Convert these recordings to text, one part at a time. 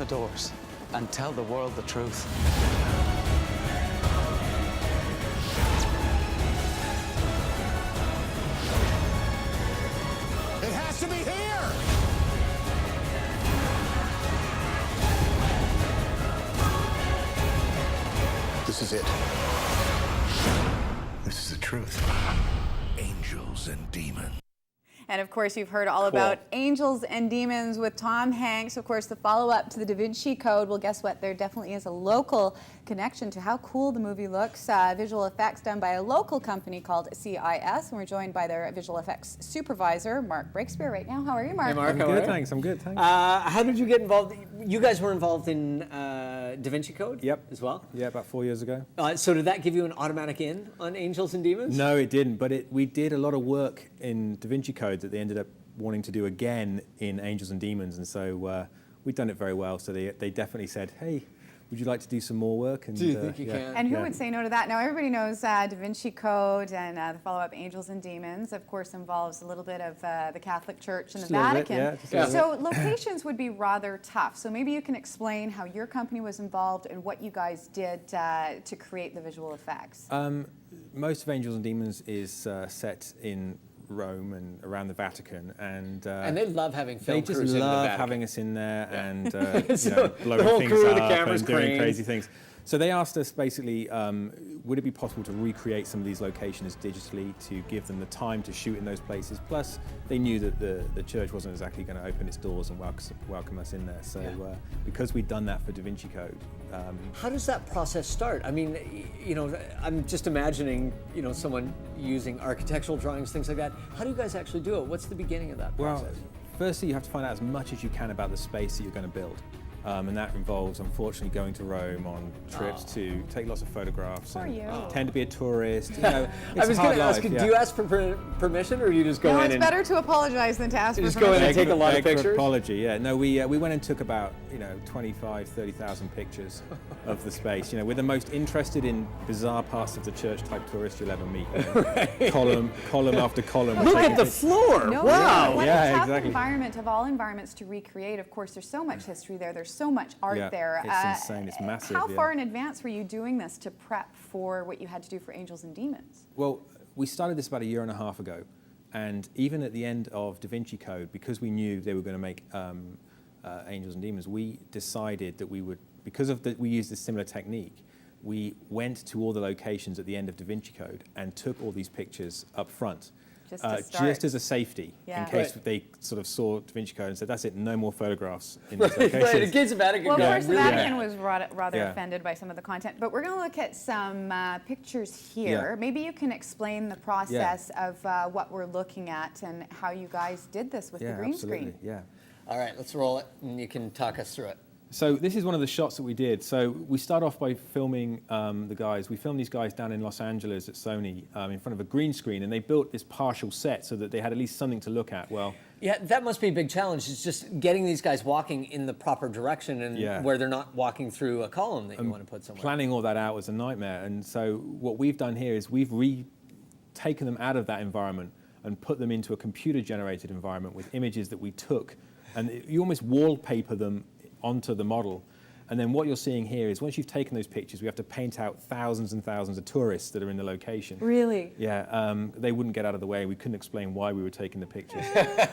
doors and tell the world the truth. It has to be here! This is it. This is the truth. Angels and demons. And of course, you've heard all about Angels and Demons with Tom Hanks. Of course, the follow-up to the Da Vinci Code. Well, guess what? There definitely is a local connection to how cool the movie looks. Visual effects done by a local company called CIS. And we're joined by their visual effects supervisor, Mark Breakspear, right now. How are you, Mark? Hey, Mark. I'm good, thanks. I'm good, thanks. How did you get involved? You guys were involved in Da Vinci Code? Yep. As well? Yeah, about 4 years ago. So did that give you an automatic in on Angels and Demons? No, it didn't, but we did a lot of work in Da Vinci Code that they ended up wanting to do again in Angels and Demons, and so we'd done it very well, so they definitely said, hey, would you like to do some more work? And, do you think you can? And who would say no to that? Now, everybody knows Da Vinci Code and the follow-up Angels and Demons, of course, involves a little bit of the Catholic Church and the Vatican. So locations would be rather tough. So maybe you can explain how your company was involved and what you guys did to create the visual effects. Most of Angels and Demons is set in Rome and around the Vatican, and they love having film crews in the Vatican. They just love having us in there and So blowing the whole things crew, the up cameras, and doing cranes. crazy things. So they asked us basically, would it be possible to recreate some of these locations digitally to give them the time to shoot in those places? Plus, they knew that the church wasn't exactly going to open its doors and welcome us in there. So because we'd done that for Da Vinci Code. How does that process start? I mean, I'm just imagining, someone using architectural drawings, things like that. How do you guys actually do it? What's the beginning of that process? Well, firstly, you have to find out as much as you can about the space that you're going to build. And that involves, unfortunately, going to Rome on trips to take lots of photographs and tend to be a tourist. I was going to ask, do you ask for permission, or do you just go in? No, it's better to apologize than to ask for permission. Just go in and take a lot of pictures? Apology, yeah. No, we went and took about 25,000-30,000 pictures of the space. We're the most interested in bizarre parts of the church type tourist you'll ever meet. Right. Column after column. Look at the floor! No, wow! What a tough environment of all environments to recreate. Of course, there's so much history there. There's so much art there. It's insane. It's massive. How far in advance were you doing this to prep for what you had to do for Angels and Demons? Well, we started this about a year and a half ago, and even at the end of Da Vinci Code, because we knew they were going to make Angels and Demons, we decided that we would, we used a similar technique, we went to all the locations at the end of Da Vinci Code and took all these pictures up front. Just as a safety, in case they sort of saw Da Vinci Code and said, that's it, no more photographs in these locations. Right, in case the Vatican Well, of course, the Vatican was rather Yeah. offended by some of the content. But we're going to look at some pictures here. Maybe you can explain the process of what we're looking at and how you guys did this with the green screen. Yeah. All right, let's roll it, and you can talk us through it. So this is one of the shots that we did. So we start off by filming the guys. We filmed these guys down in Los Angeles at Sony in front of a green screen, and they built this partial set so that they had at least something to look at. Well, yeah, that must be a big challenge. It's just getting these guys walking in the proper direction and where they're not walking through a column that you want to put somewhere. Planning all that out was a nightmare. And so what we've done here is we've taken them out of that environment and put them into a computer-generated environment with images that we took, and you almost wallpaper them onto the model. And then what you're seeing here is once you've taken those pictures, we have to paint out thousands and thousands of tourists that are in the location. Really? Yeah, they wouldn't get out of the way. We couldn't explain why we were taking the pictures.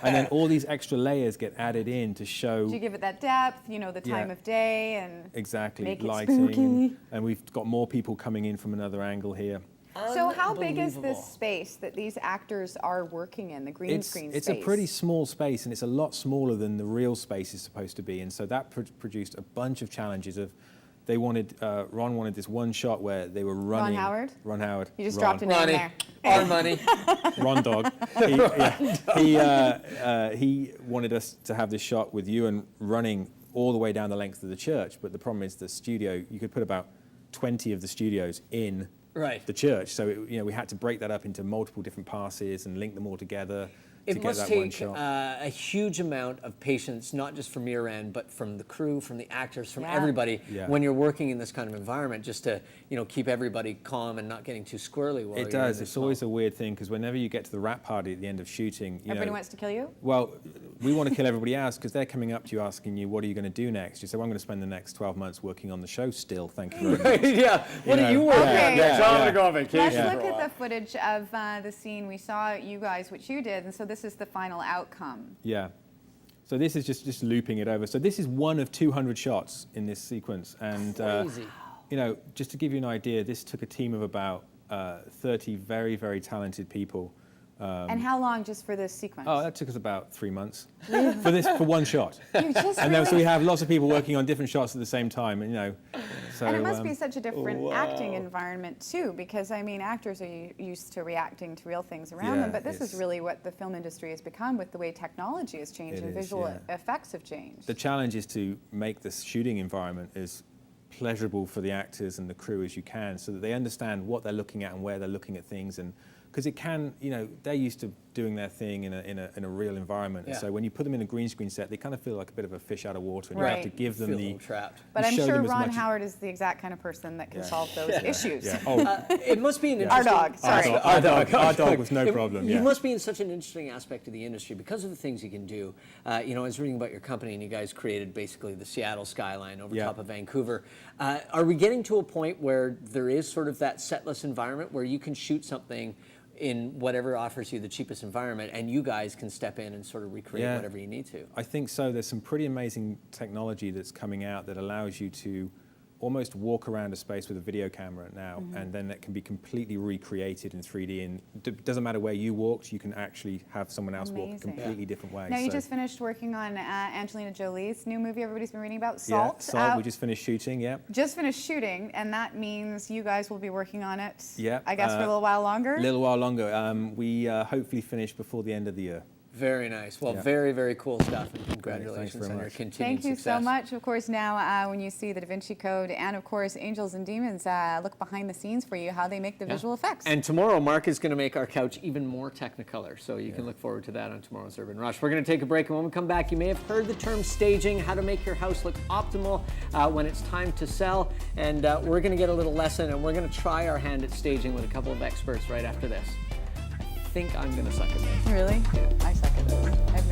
And then all these extra layers get added in to show... Do you give it that depth, the time of day, and exactly, make it lighting. spooky? And we've got more people coming in from another angle here. So how big is this space that these actors are working in, the green screen space? It's a pretty small space, and it's a lot smaller than the real space is supposed to be. And so that produced a bunch of challenges of, Ron wanted this one shot where they were running. Ron Howard? Ron Howard. You just dropped a name there. Our money. Ron Dog. He wanted us to have this shot with Ewan running all the way down the length of the church. But the problem is the studio, you could put about 20 of the studios in the church. So we had to break that up into multiple different passes and link them all together It get must that one take shot. a huge amount of patience, not just from your end, but from the crew, from the actors, from Yeah. everybody, Yeah. when you're working in this kind of environment, just to keep everybody calm and not getting too squirrely while It you're in does. this It's always a weird thing because whenever you get to the wrap party at the end of shooting, Everybody wants to kill you? well, we want to kill everybody else because they're coming up to you asking you, what are you going to do next? You say, well, I'm going to spend the next 12 months working on the show still, thank you very much. Yeah, what are you working on? Okay. Yeah, so I'm going to go on Let's vacation for look a at while. the footage of the scene. We saw you guys, which you did, and so this is the final outcome. Yeah. So this is just looping it over. So this is one of 200 shots in this sequence. And, Crazy. just to give you an idea, this took a team of about 30 very, very talented people. And how long just for this sequence? Oh, that took us about 3 months for one shot. You just And then so really- we have lots of people working on different shots at the same time, and so. And it must be such a different acting environment too, because I mean, actors are used to reacting to real things around them, Yeah, but this is it's- really what the film industry has become with the way technology has changed It and is, visual yeah. effects have changed. The challenge is to make the shooting environment as pleasurable for the actors and the crew as you can, so that they understand what they're looking at and where they're looking at things, and because it can, they're used to doing their thing in a real environment. Yeah. And so when you put them in a green screen set, they kind of feel like a bit of a fish out of water, and you have to Right. give them Feel a the. little trapped. But you I'm show sure them as Ron much- Howard is the exact kind of person that can Yeah. solve those issues. Yeah. Oh, It must be an Our interesting... dog, sorry. our dog was no problem. You Yeah. must be in such an interesting aspect of the industry because of the things you can do. I was reading about your company, and you guys created basically the Seattle skyline over Yeah. top of Vancouver. Are we getting to a point where there is sort of that setless environment where you can shoot something in whatever offers you the cheapest environment, and you guys can step in and sort of recreate Yeah. whatever you need to? I think so. There's some pretty amazing technology that's coming out that allows you to almost walk around a space with a video camera now, and then that can be completely recreated in 3D. And it doesn't matter where you walked, you can actually have someone else walk a Amazing. completely different way. Now, you So- just finished working on Angelina Jolie's new movie everybody's been reading about, Yeah, Salt. Salt. We just finished shooting. Yeah. Just finished shooting, and that means you guys will be working on it, Yeah, I guess, for a little while longer? A little while longer. We hopefully finish before the end of the year. Very nice. Well, Yeah. very, very cool stuff, and congratulations very on your much. continued Thank you success. so much. Of course, now when you see the Da Vinci Code and, of course, Angels and Demons, look behind the scenes for you, how they make the visual effects. And tomorrow, Mark is going to make our couch even more Technicolor, so you can look forward to that on tomorrow's Urban Rush. We're going to take a break, and when we come back, you may have heard the term staging, how to make your house look optimal when it's time to sell, and we're going to get a little lesson, and we're going to try our hand at staging with a couple of experts right after this. I think I'm going to suck at this. Really? I suck at this.